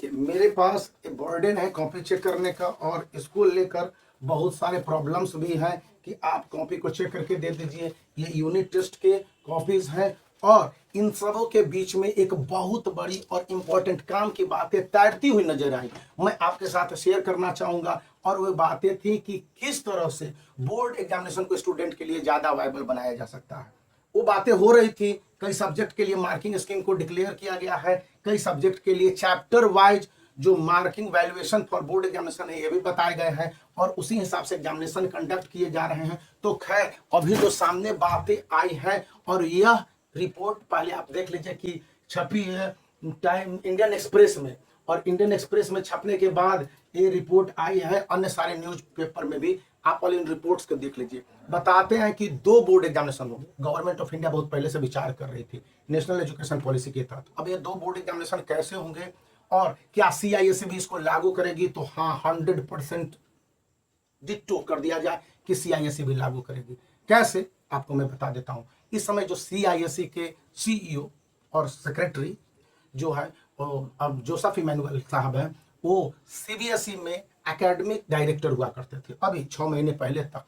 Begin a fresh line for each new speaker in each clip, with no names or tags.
देखिए मेरे पास एक बर्डन है कॉपी चेक करने का और इसको लेकर बहुत सारे प्रॉब्लम्स भी हैं कि आप कॉपी को चेक करके दे दीजिए। ये यूनिट टेस्ट के कॉपीज हैं और इन सबों के बीच में एक बहुत बड़ी और इम्पोर्टेंट काम की बातें तैरती हुई नजर आई, मैं आपके साथ शेयर करना चाहूंगा। और वो बातें थी कि किस तरह से बोर्ड एग्जामिनेशन को स्टूडेंट के लिए ज्यादा वायबल बनाया जा सकता है। वो बातें हो रही थी, कई सब्जेक्ट के लिए मार्किंग स्कीम को डिक्लेयर किया गया है, कई सब्जेक्ट के लिए चैप्टर वाइज जो marking valuation for board examination है ये भी बताए गए हैं और उसी हिसाब से एग्जामिनेशन कंडक्ट किए जा रहे हैं। तो खैर अभी जो सामने बातें आई है और यह रिपोर्ट पहले आप देख लीजिए कि छपी है टाइम इंडियन एक्सप्रेस में, और इंडियन एक्सप्रेस में छपने के बाद ये रिपोर्ट आई है अन्य सारे न्यूज पेपर में भी। आप वाले इन रिपोर्ट्स को देख लीजिए, बताते हैं कि 2 बोर्ड एग्जामिनेशन होंगे। गवर्नमेंट ऑफ इंडिया बहुत पहले से विचार कर रही थी नेशनल एजुकेशन पॉलिसी के तहत। अब ये 2 बोर्ड एग्जामिनेशन कैसे होंगे और क्या CISE भी इसको लागू करेगी? तो हाँ, 100% डिक्टो कर दिया जाए कि CISE भी लागू करेगी। कैसे आपको मैं बता देता हूं। इस समय जो CISE के CEO और सेक्रेटरी जो है अब जोसेफ इमैनुअल साहब हैं, वो CBSE में एकेडमिक डायरेक्टर हुआ करते थे अभी 6 महीने पहले तक,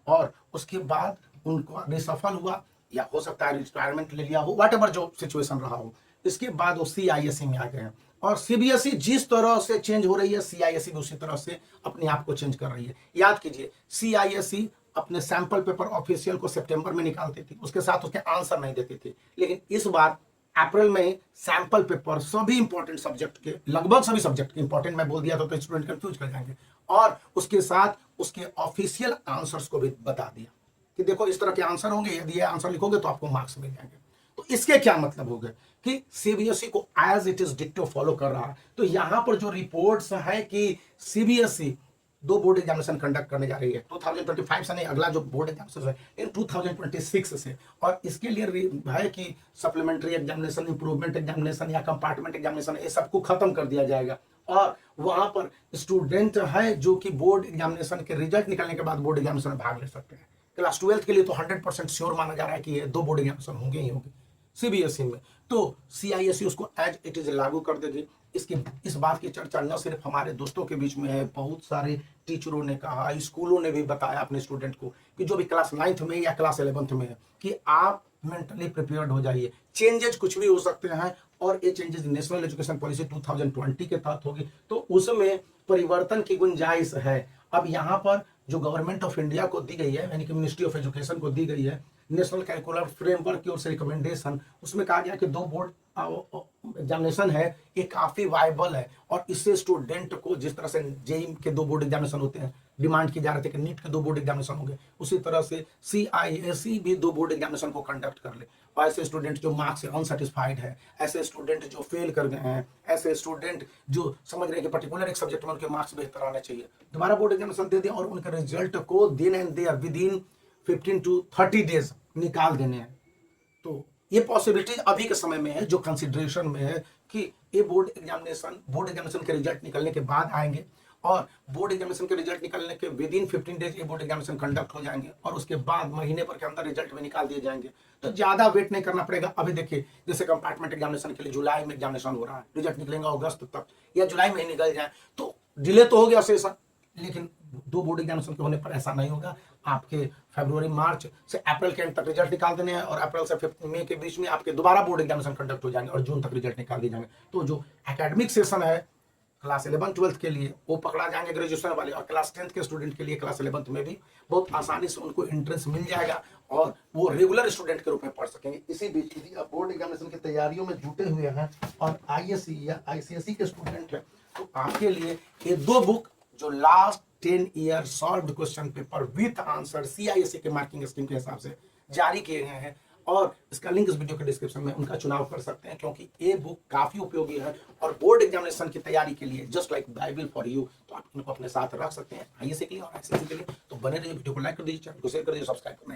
और उसके बाद उनको रिसफल हुआ या हो सकता है रिटायरमेंट ले लिया हो, व्हाटएवर जो सिचुएशन रहा हो। इसके बाद वो CISE में आ गए हैं और CBSE जिस तरह से चेंज हो रही है CISE भी उसी तरह से अपने आप को चेंज कर रही है। याद कीजिए CISE अपने सैंपल पेपर ऑफिशियल को सितंबर में निकालती थी, उसके साथ उसके आंसर नहीं देती थी, लेकिन इस बार अप्रैल में सैंपल पेपर सभी इंपॉर्टेंट सब्जेक्ट के, लगभग सभी सब्जेक्ट के, इंपॉर्टेंट मैं बोल दिया तो स्टूडेंट कंफ्यूज कर जाएंगे, और उसके साथ उसके ऑफिशियल आंसर्स को भी बता दिया कि देखो इस तरह के आंसर होंगे, यदि ये आंसर लिखोगे तो आपको मार्क्स मिल जाएंगे। तो इसके क्या मतलब हो गए कि CBSE को एज इट इज डिक्टो फॉलो कर रहा है। तो यहां पर जो रिपोर्ट्स है कि CBSE 2 बोर्ड एग्जामिनेशन कंडक्ट करने जा रही है 2025 से नहीं, अगला जो बोर्ड एग्जामिनेशन है इन 2026 से, और इसके लिए है कि सप्लीमेंट्री एग्जामिनेशन, इंप्रूवमेंट एग्जामिनेशन या कंपार्टमेंट एग्जामिनेशन ये सबको खत्म कर दिया जाएगा। और वहां पर स्टूडेंट है जो कि बोर्ड एग्जामिनेशन के रिजल्ट निकलने के बाद बोर्ड एग्जामिनेशन में भाग ले सकते हैं। क्लास 12th के लिए तो 100% श्योर माना जा रहा है कि ये 2 बोर्ड एग्जामिनेशन होंगे ही होंगे CBSE में। तो CISE उसको एज इट इज लागू कर देगी। इसकी इस बात की चर्चा न सिर्फ हमारे दोस्तों के बीच में है, बहुत सारे टीचरों ने कहा, स्कूलों ने भी बताया अपने स्टूडेंट को कि जो भी क्लास 9th में या क्लास 11th में है कि आप मेंटली प्रिपेयर्ड हो जाइए, चेंजेस कुछ भी हो सकते हैं और ये चेंजेस नेशनल एजुकेशन पॉलिसी 2020 के तहत होगी, तो उसमें परिवर्तन की गुंजाइश है। अब यहाँ पर जो गवर्नमेंट ऑफ इंडिया को दी गई है, यानी कि मिनिस्ट्री ऑफ एजुकेशन को दी गई है नेशनल कैरिकुलर फ्रेमवर्क की ओर से रिकमेंडेशन, उसमें कहा गया कि 2 बोर्ड एग्जामिनेशन है ये काफी वायबल है, और इससे स्टूडेंट को जिस तरह से JEE के 2 बोर्ड एग्जामिनेशन होते हैं, डिमांड की जा रही थी कि नीट के 2 बोर्ड एग्जामिनेशन होंगे, उसी तरह से CISE भी 2 बोर्ड एग्जामिनेशन को कंडक्ट कर ले। और ऐसे स्टूडेंट जो मार्क्स से अनसेटिस्फाइड है, ऐसे स्टूडेंट जो फेल कर गए हैं, ऐसे स्टूडेंट जो समझ रहे हैं कि पर्टिकुलर एक सब्जेक्ट में उनके मार्क्स बेहतर आने चाहिए, दोबारा बोर्ड एग्जामिनेशन दे दें और उनके रिजल्ट को then and there within 15 to 30 days निकाल देने हैं। तो ये पॉसिबिलिटी अभी के समय में है, जो कंसिडरेशन में है कि ये बोर्ड एग्जामिनेशन के रिजल्ट निकलने के बाद आएंगे, और बोर्ड एग्जामिनेशन के रिजल्ट निकलने के विद इन 15 डेज ये बोर्ड एग्जामिनेशन कंडक्ट हो जाएंगे और उसके बाद महीने भर के अंदर रिजल्ट भी निकाल दिए जाएंगे। तो ज्यादा वेट नहीं करना पड़ेगा। अभी देखिए जैसे कंपार्टमेंट एग्जामिनेशन के लिए जुलाई में एग्जामिनेशन हो रहा है, रिजल्ट निकलेगा अगस्त तक या जुलाई में ही निकल जाए तो डिले तो हो गया सेशन, लेकिन 2 बोर्ड एग्जामिनेशन के होने पर ऐसा नहीं होगा। आपके फरवरी मार्च से अप्रैल के एंड तक रिजल्ट निकाल देने हैं और अप्रैल से 5 मई के बीच में आपके दोबारा बोर्ड एग्जामिनेशन कंडक्ट हो जाएंगे और जून तक रिजल्ट निकाल दिए जाएंगे। तो जो एकेडमिक सेशन है क्लास 11 12th के लिए वो पकड़ा जाएंगे ग्रेजुएशन वाले, और क्लास 10th के स्टूडेंट के लिए क्लास 11th में भी बहुत आसानी से उनको एंट्रेंस मिल जाएगा और वो रेगुलर स्टूडेंट के रूप में पढ़ सकेंगे। इसी बीच यदि आप बोर्ड एग्जामिनेशन की तैयारियों में जुटे हुए हैं और ISE या ICSE के स्टूडेंट हैं तो आपके लिए ये 2 बुक जो last 10 year solved question paper with answer CISE के मार्किंग स्कीम के हिसाब से जारी किए गए हैं, और इसका लिंक इस वीडियो के डिस्क्रिप्शन में, उनका चुनाव कर सकते हैं क्योंकि ये बुक काफी उपयोगी है और बोर्ड एग्जामिनेशन की तैयारी के लिए just like Bible for you. तो आप इनको अपने साथ रख सकते हैं ISE के लिए और ICSE के लिए। तो बने रहिए, वीडियो को लाइक कर दीजिए, चैनल को शेयर कर दीजिए, सब्सक्राइब करना